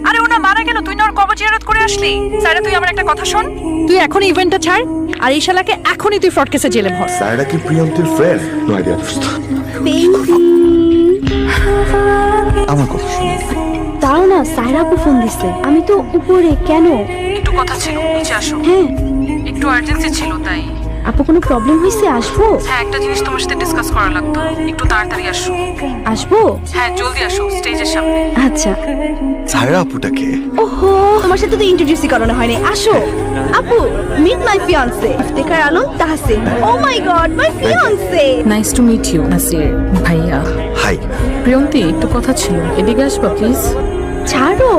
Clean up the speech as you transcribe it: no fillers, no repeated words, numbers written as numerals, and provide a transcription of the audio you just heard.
আরে ওনা মারা গেল, তুই না ওর কবর জিয়ারত করে আসলি। সাইরা তুই আমার একটা কথা শোন, তুই এখন ইভেন্টটা ছাড় আর এই শালাকে এখনই তুই ফ্রড কেসে জেলে ভর। সায়রা কি প্রিয়ন্তীর ফ্রেন্ড? নো আইডিয়া দোস্ত। আমার কথা শোনো। তাও না, সায়রা আপু ফোন দিছে। আমি তো উপরে, কেন? একটু কথা ছিল, নিচে আসো। হ্যাঁ একটু আর্জেন্সি ছিল তাই। আপু, কোনো প্রবলেম হয়েছে? আসবো? হ্যাঁ, একটা জিনিস তোমার সাথে ডিসকাস করা লাগতো, একটু তাড়াতাড়ি আসো। আসবো? হ্যাঁ জলদি আসো, স্টেজের সামনে। আচ্ছা। সায়রা আপুটাকে ওহো, তোমার সাথে তো ইন্ট্রোডিউসই করানো হয়নি। আসো আপু, meet my fiancée Iftekhar Alam Tahsin. Oh my god, my fiancée. Nice to meet you Nasir ভাইয়া। হাই। প্রিয়ন্তি, একটু কথা ছিল, এদিকে আসবা প্লিজ। ছাড়ো।